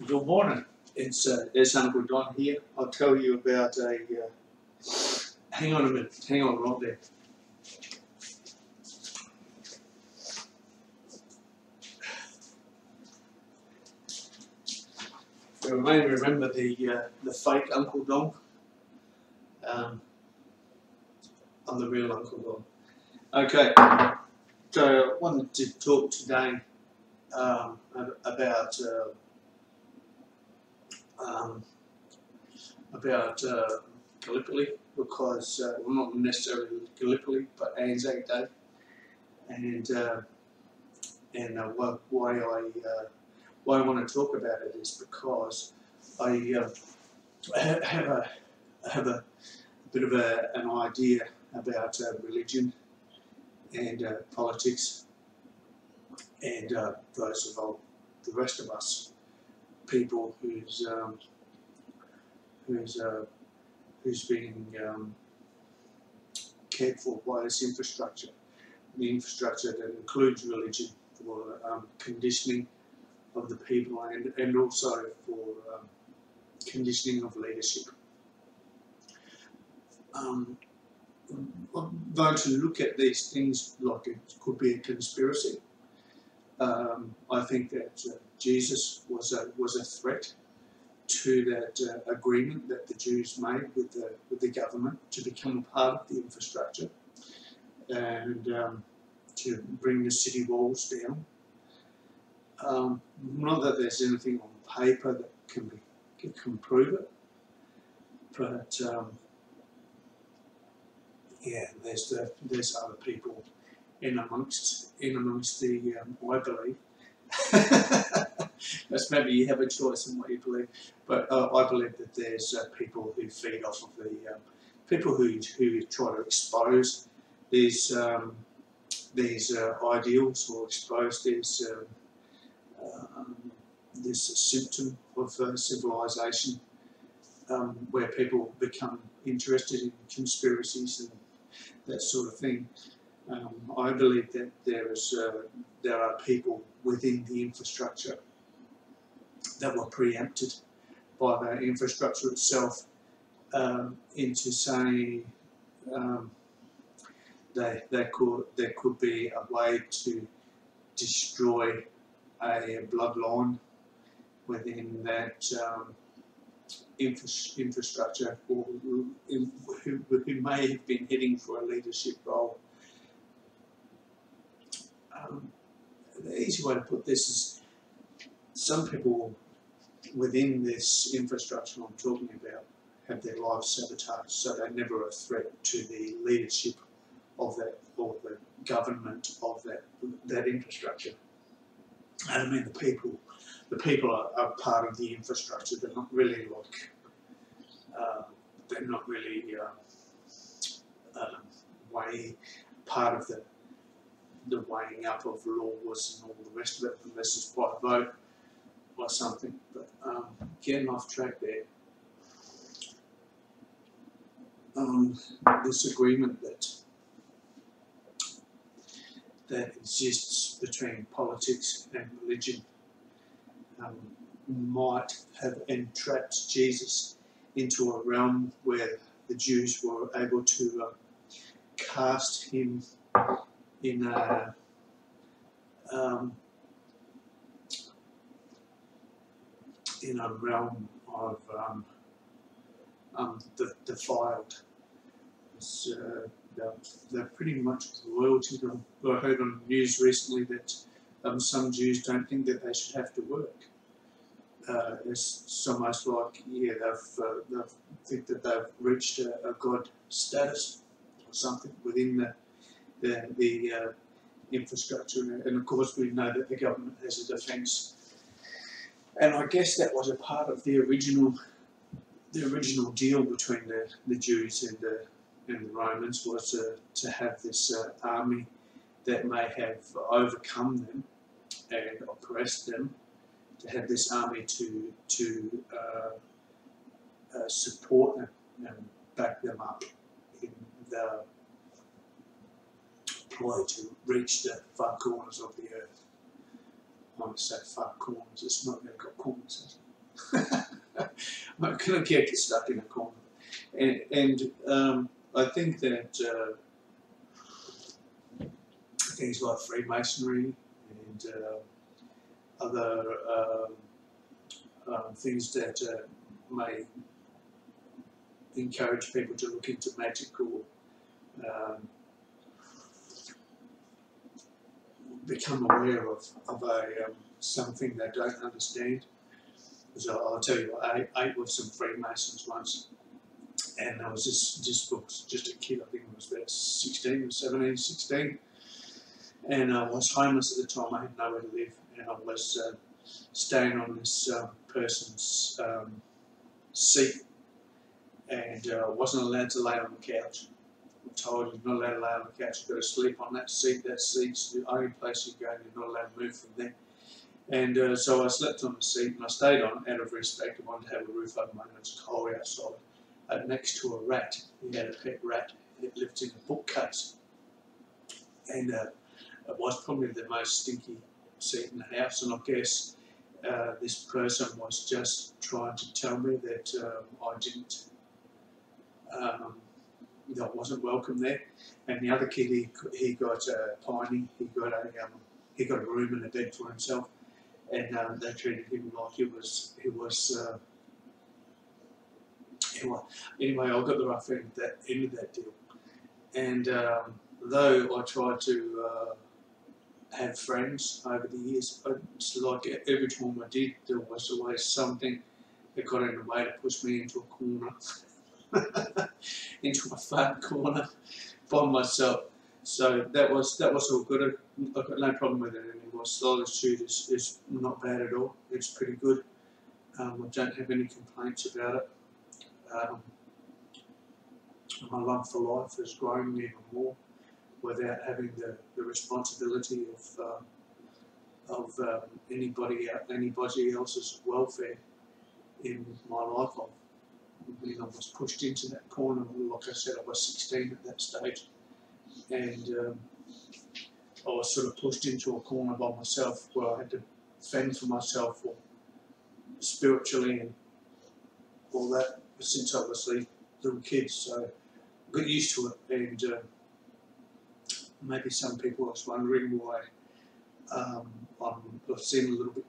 Good morning. It's Uncle Don here. I'll tell you about a. Hang on a minute. Hang on right there. You may remember the fake Uncle Don. I'm the real Uncle Don. Okay. So I wanted to talk today about Gallipoli, because well, not necessarily Gallipoli, but Anzac Day, and why I want to talk about it is because I have a bit of an idea about religion and politics, and those of the rest of us people who's being cared for by this infrastructure, the infrastructure that includes religion for conditioning of the people and also for conditioning of leadership. I'm going to look at these things like it could be a conspiracy. I think that Jesus was a threat to that agreement that the Jews made with the government to become a part of the infrastructure and to bring the city walls down. Not that there's anything on paper that can prove it, but yeah, there's other people in amongst the I believe. That's maybe you have a choice in what you believe, but I believe that there's people who feed off of the people who try to expose these ideals or expose this symptom of civilization, where people become interested in conspiracies and that sort of thing. I believe that there are people within the infrastructure that were preempted by the infrastructure itself into saying there could be a way to destroy a bloodline within that infrastructure, or who may have been heading for a leadership role. The easy way to put this is some people within this infrastructure I'm talking about have their lives sabotaged, so they're never a threat to the leadership of that, or the government of that infrastructure. And I mean the people are part of the infrastructure. They're not really like part of the weighing up of laws and all the rest of it, unless it's by vote or something. But getting off track there. This agreement that exists between politics and religion might have entrapped Jesus into a realm where the Jews were able to cast him in a realm of the defiled. They're pretty much royalty. I heard on the news recently that some Jews don't think that they should have to work. It's almost like, yeah, they think that they've reached a God status or something within the infrastructure, and of course we know that the government has a defence. And I guess that was a part of the original deal between the Jews and the Romans, was to have this army that may have overcome them and oppressed them, to have this army to support them and back them up in the ploy to reach the far corners of the earth. I want to say far corners, it's not really got corners. I couldn't get stuck in a corner. And I think that things like Freemasonry and other things that may encourage people to look into magic or become aware of something they don't understand. So I'll tell you, I ate with some Freemasons once, and I was just a kid. I think I was about 16 or 17, 16, and I was homeless at the time. I had nowhere to live, and I was staying on this person's seat, and I wasn't allowed to lay on the couch. I'm told you're not allowed to lay on the couch, you've got to sleep on that seat. That seat's the only place you go, and you're not allowed to move from there. And so I slept on the seat, and I stayed on out of respect. I wanted to have a roof over my head. It was cold outside. Next to a rat. He had a pet rat. It lived in a bookcase. And it was probably the most stinky seat in the house. And I guess this person was just trying to tell me that I didn't, that I wasn't welcome there. And the other kid, he got Piney. He got a room and a bed for himself. And they treated him like he was. Anyway, I got the rough end of that deal. And though I tried to have friends over the years, it's like every time I did, there was always something that got in the way to push me into a corner, into a far corner by myself. So that was all good. I've got no problem with it anymore. Solitude is not bad at all. It's pretty good. I don't have any complaints about it. My love for life has grown even more without having the responsibility of anybody else's welfare in my life. I was pushed into that corner. Like I said, I was 16 at that stage. And I was sort of pushed into a corner by myself where I had to fend for myself or spiritually and all that since I was a little kid. So I got used to it, and maybe some people are wondering why I seem a little bit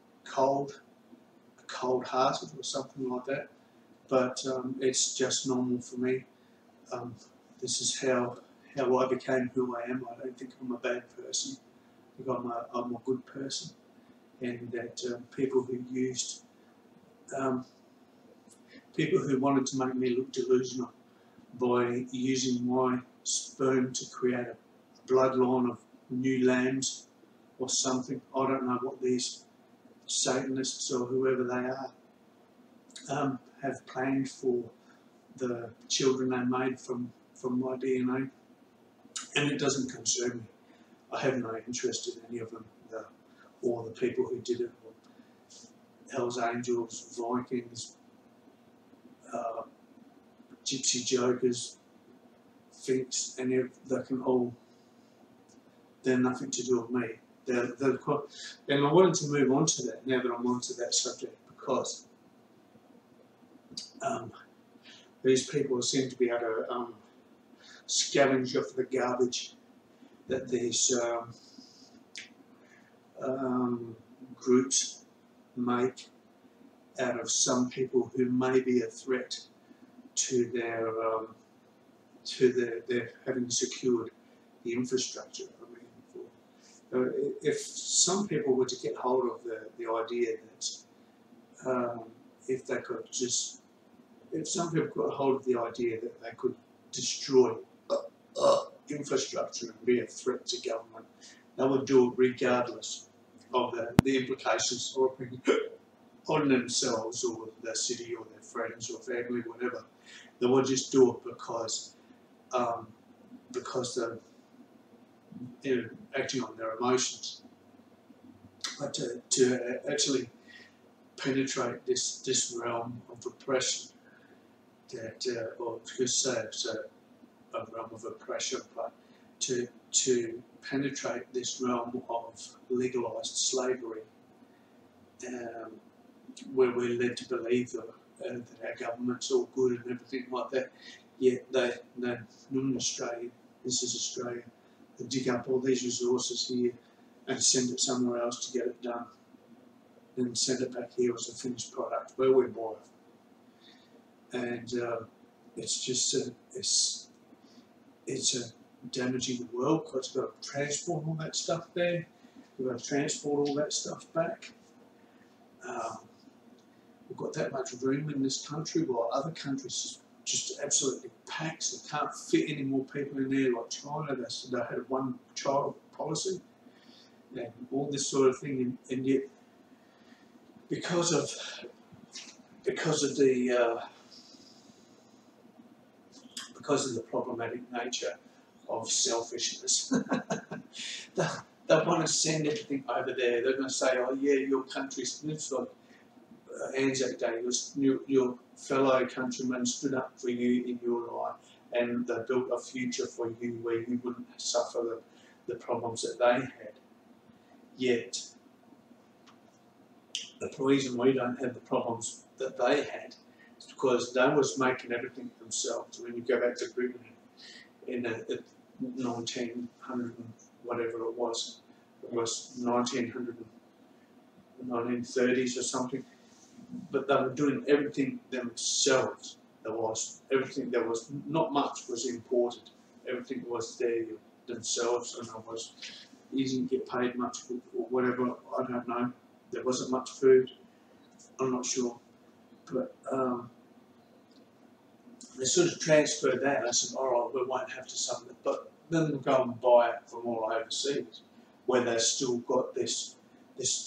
cold-hearted or something like that. But it's just normal for me. This is how I became who I am. I don't think I'm a bad person. I think I'm a good person, and that people who wanted to make me look delusional by using my sperm to create a bloodline of new lambs or something. I don't know what these Satanists or whoever they are have planned for the children they made from my DNA. And it doesn't concern me. I have no interest in any of them, or the people who did it, or Hells Angels, Vikings, Gypsy Jokers, Finks, and they're nothing to do with me. And I wanted to move on to that now that I'm onto that subject, because these people seem to be able to scavenge off the garbage that these groups make out of some people who may be a threat to their having secured the infrastructure. I mean, if some people were to get hold of the idea that if some people got hold of the idea that they could destroy infrastructure and be a threat to government, they would do it regardless of the implications on themselves or their city or their friends or family, whatever. They would just do it because they're acting on their emotions. But to actually penetrate this realm of oppression, or just say it's a realm of oppression, but to penetrate this realm of legalised slavery where we're led to believe that our government's all good and everything like that. Yet they're not in Australia. This is Australia. They dig up all these resources here and send it somewhere else to get it done, and send it back here as a finished product where we buy it. And it's just it's damaging the world because we've got to transport all that stuff there. We've got to transport all that stuff back. We've got that much room in this country, while other countries just absolutely packed. They can't fit any more people in there, like China. They had a one-child policy and all this sort of thing, and yet because of the problematic nature of selfishness, they want to send everything over there. They're going to say, oh yeah, your country's, it's like Anzac Day, your fellow countrymen stood up for you in your life, and they built a future for you where you wouldn't suffer the problems that they had. Yet, the reason we don't have the problems that they had is because they was making everything themselves. When you go back to Britain in 1900 whatever it was 1900, 1930s or something, but they were doing everything themselves. There was not much was imported. Everything was there themselves, and you didn't get paid much or whatever. I don't know. There wasn't much food. I'm not sure, but they sort of transferred that. I said, all right, we won't have to suffer it, but then they'll go and buy it from all overseas, where they've still got this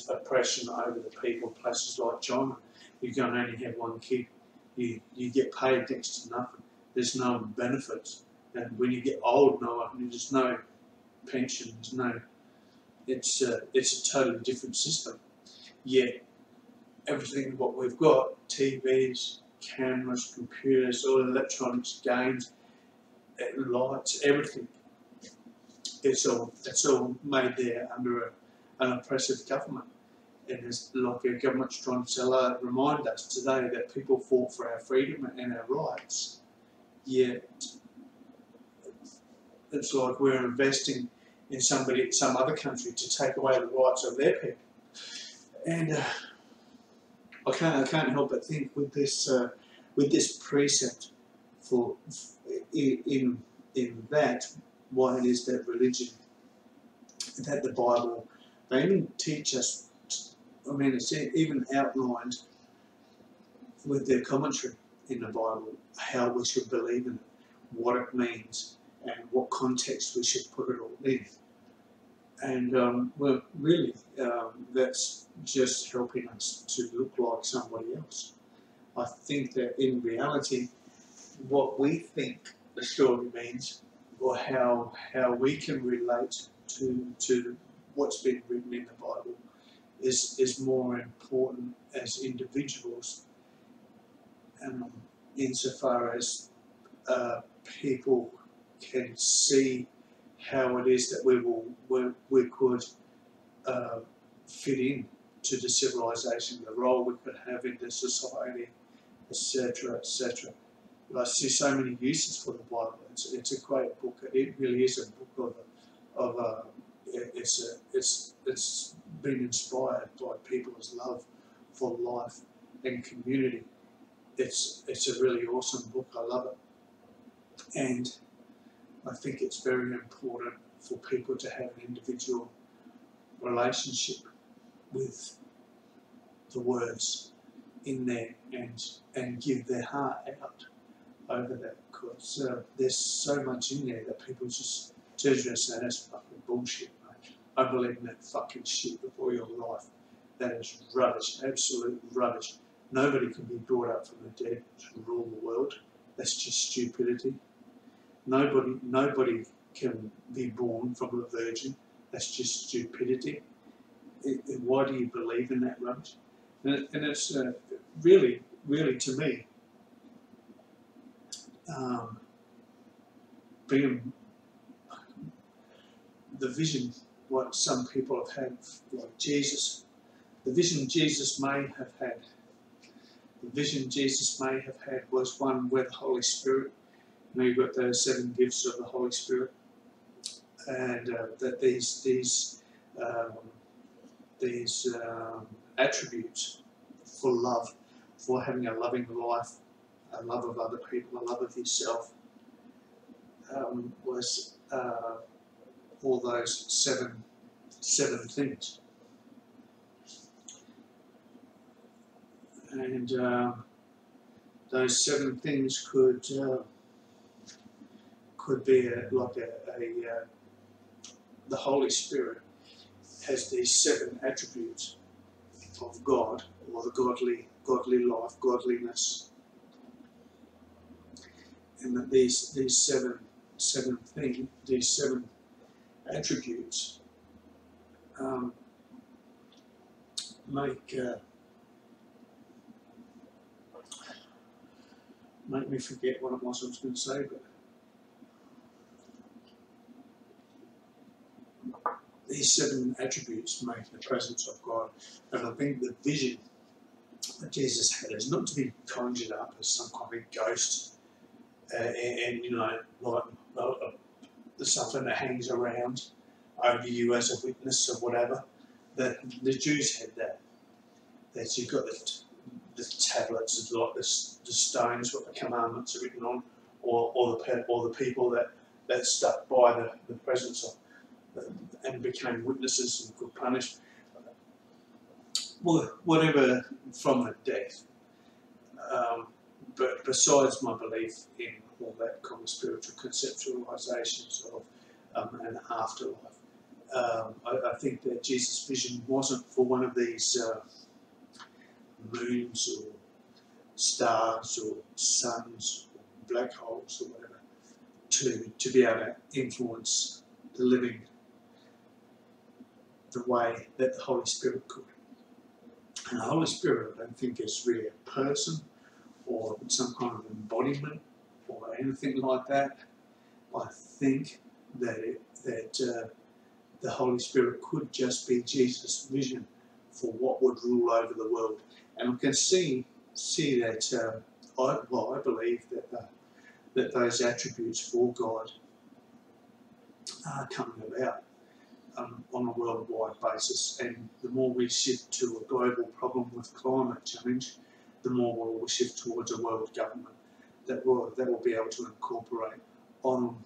oppression over the people. Places like China, you can only have one kid. You get paid next to nothing. There's no benefits, and when you get old, there's no pension. There's no. It's a totally different system. Yet everything what we've got, TVs, cameras, computers, all electronics, games, lights, everything. It's all made there under an oppressive government. And it's like our government's trying to remind us today that people fought for our freedom and our rights. Yet it's like we're investing in some other country to take away the rights of their people. And I can't help but think with this precept in that, why it is that religion, that the Bible, they even teach us. I mean, it's even outlined with their commentary in the Bible how we should believe in it, what it means, and what context we should put it all in. And well, really, that's just helping us to look like somebody else. I think that in reality, what we think the story means, or how we can relate to what's been written in the Bible, is more important as individuals, insofar as people can see how it is that we could fit in to the civilization, the role we could have in the society, etc., etc. I see so many uses for the Bible. It's a great book. It really is a book it's been inspired by people's love for life and community. It's a really awesome book. I love it, and I think it's very important for people to have an individual relationship with the words in there and give their heart out over that, because there's so much in there that people just turn around and say, that's fucking bullshit, mate. I believe in that fucking shit with all your life. That is rubbish, absolute rubbish. Nobody can be brought up from the dead to rule the world. That's just stupidity. Nobody can be born from a virgin. That's just stupidity. Why do you believe in that rubbish? And it's really, really, to me, being the vision what some people have had, like Jesus, the vision Jesus may have had The vision Jesus may have had was one where the Holy Spirit, you've got those 7 gifts of the Holy Spirit, and that these attributes for love, for having a loving life, a love of other people, a love of yourself, was all those seven things. And those 7 things could be the Holy Spirit has these 7 attributes of God, or the godly life, godliness, and that these seven attributes make me forget what it was I was going to say, but these 7 attributes make the presence of God. And I think the vision that Jesus had is not to be conjured up as some kind of ghost, and like something that hangs around over you as a witness or whatever. The Jews had that. That you've got the tablets, like the stones with the commandments are written on, or the people that stuck by the presence of and became witnesses and could punish whatever from the death. But besides my belief in all that kind of spiritual conceptualizations of an afterlife, I think that Jesus' vision wasn't for one of these moons or stars or suns or black holes or whatever to be able to influence the living the way that the Holy Spirit could. And the Holy Spirit, I don't think, is really a person or some kind of embodiment or anything like that. I think that the Holy Spirit could just be Jesus' vision for what would rule over the world. And we can see that, I believe that those attributes for God are coming about on a worldwide basis. And the more we shift to a global problem with climate change, the more we'll shift towards a world government that will be able to incorporate on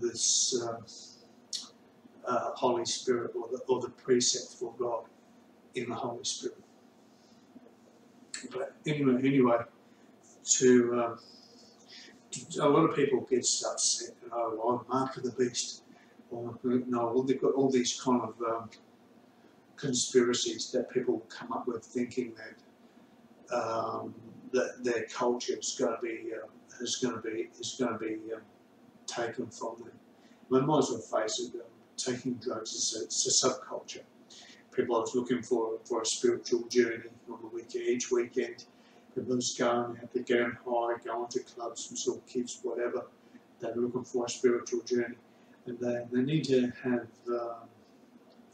this Holy Spirit or the precept for God in the Holy Spirit. But anyway, a lot of people get upset, mark of the beast. Well, they've got all these kind of conspiracies that people come up with, thinking that their culture is going to be taken from them. We might as well face it. Taking drugs is a subculture. People are looking for a spiritual journey on the weekend. Each weekend, people are just going out, they're getting high, going to clubs, and sort of kids, whatever. They're looking for a spiritual journey. And they need to have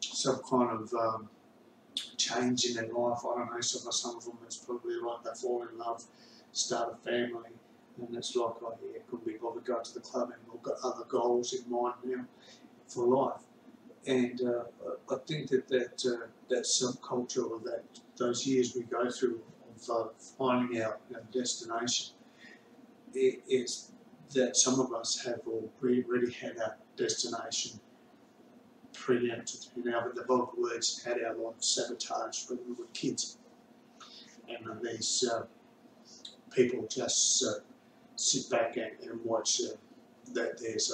some kind of change in their life. I don't know, some of them it's probably like they fall in love, start a family, and it's like, couldn't be bothered going to the club, and we've got other goals in mind now for life. And I think that subculture, or those years we go through of finding our destination, is that some of us have already had our destination preempted. But the Bible words had our life sabotaged when we were kids. And these people just sit back and watch that there's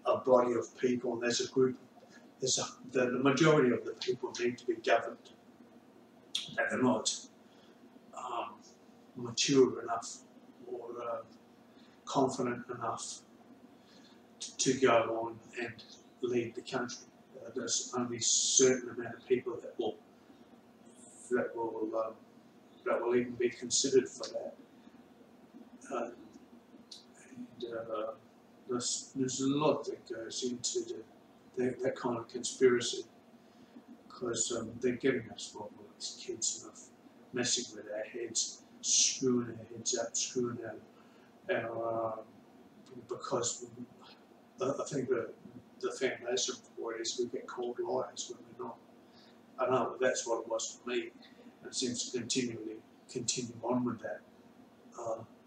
a body of people, and there's a group. The majority of the people need to be governed. That they're not mature enough or confident enough to go on and lead the country. There's only a certain amount of people that will even be considered for that. There's a lot that goes into that kind of conspiracy, because they're getting us, these kids, messing with our heads, screwing our heads up, screwing our because I think the foundation for it is we get called liars when we're not. I know that's what it was for me, and it seems to continue on with that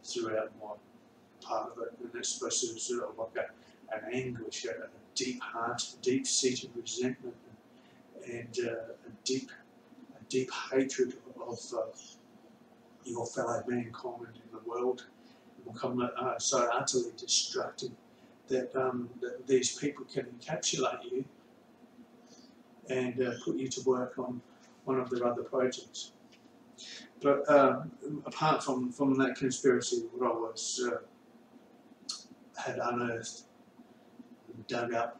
throughout my part of it, and it's supposed to be sort of like an anguish, a deep heart, deep-seated resentment, and a deep hatred of your fellow mankind in the world. It will become so utterly destructive that, that these people can encapsulate you and put you to work on one of their other projects. But apart from that conspiracy, what I was had unearthed and dug up,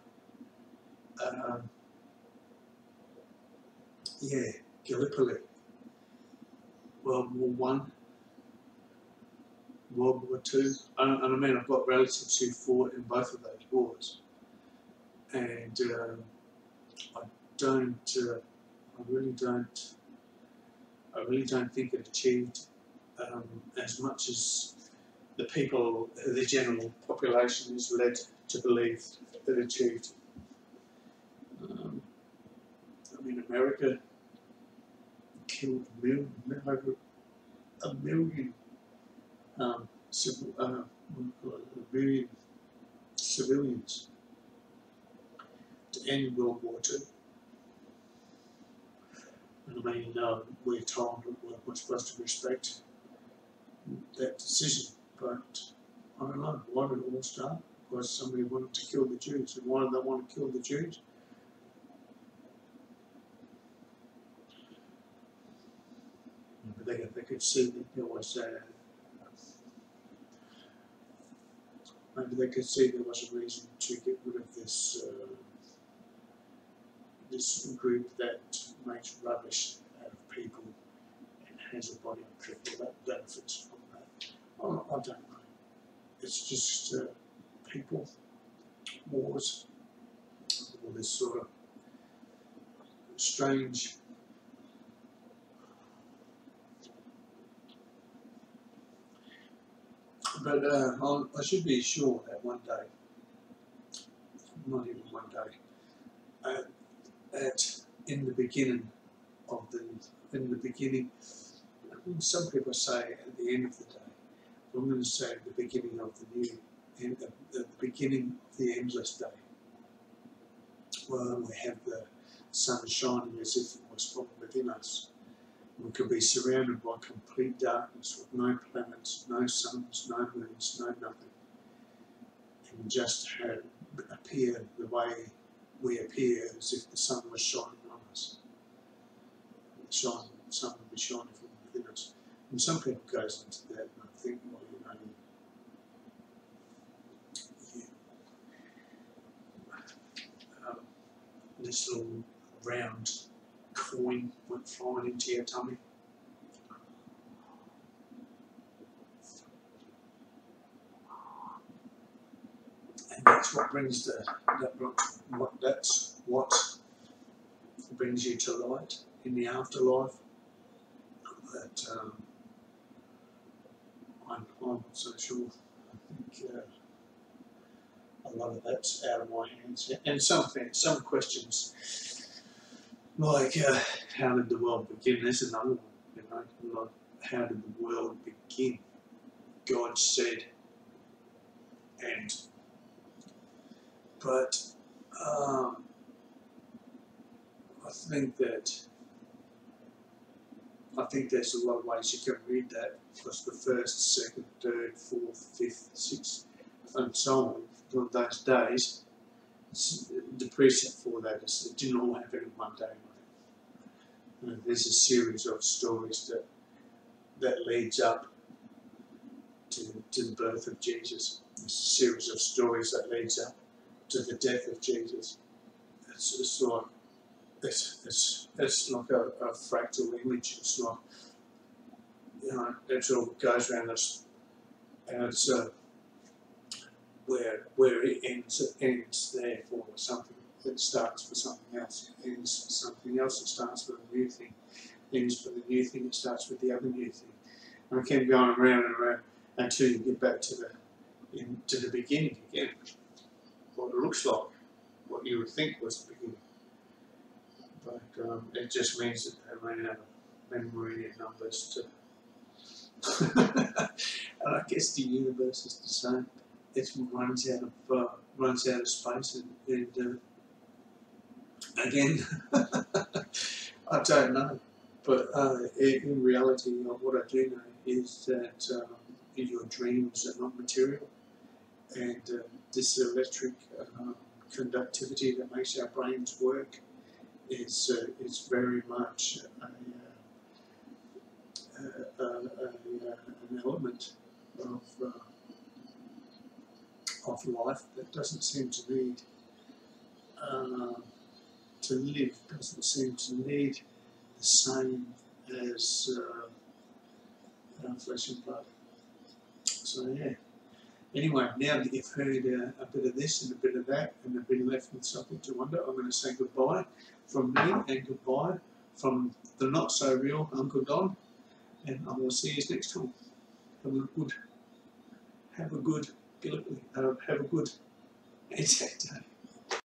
yeah, Gallipoli, World War One, World War Two, and I mean I've got relatives who fought in both of those wars, and I really don't think it achieved as much as the people, the general population is led to believe that it achieved. I mean, America killed over a million civilians to end World War II. And I mean, we're told that we're supposed to respect that decision, but I don't know, why did it all start? Because somebody wanted to kill the Jews, and why did they want to kill the Jews? They could see that there was maybe they could see there was a reason to get rid of this this group that makes rubbish out of people and has a body of people that benefits from that. I don't know. It's just people, wars, all this sort of strange but I should be sure that one day, not even one day, in the beginning, some people say at the end of the day, I'm going to say at the beginning of the new, at the beginning of the endless day, well, we have the sun shining as if it was from within us. We could be surrounded by complete darkness with no planets, no suns, no moons, no nothing, and just appear the way we appear as if the sun was shining on us. The sun would be shining from within us. And some people goes into that and I think, well, you know, this little round coin went flying into your tummy. And that's what brings that's what brings you to light in the afterlife. That I'm not so sure. I think a lot of that's out of my hands. And some questions like how did the world begin? There's another one, you know, like how did the world begin? God said, but I think there's a lot of ways you can read that, because the first, second, third, fourth, fifth, sixth, and so on, those days, the precept for that is it didn't all happen in one day. There's a series of stories that leads up to the birth of Jesus. There's a series of stories that leads up to the death of Jesus. It's like a fractal image. It's like, you know, it all goes around us, and it's where it ends there for something. It starts for something else. It ends for something else. It starts for a new thing. ends with the new thing, it starts with the other new thing. And I keep going around and around until you get back to the beginning again. What it looks like, what you would think was the beginning. But it just means that they ran out of memory and numbers to. And I guess the universe is the same. It runs out of space, and again, I don't know. But in reality, what I do know is that your dreams are not material, and this electric conductivity that makes our brains work is very much an element of life that doesn't seem to need to live, doesn't seem to need the same as flesh and blood. So yeah. Anyway, now that you've heard a bit of this and a bit of that, and have been left with something to wonder, I'm going to say goodbye from me and goodbye from the not so real Uncle Don, and I will see you next time. Have a good Anzac Day.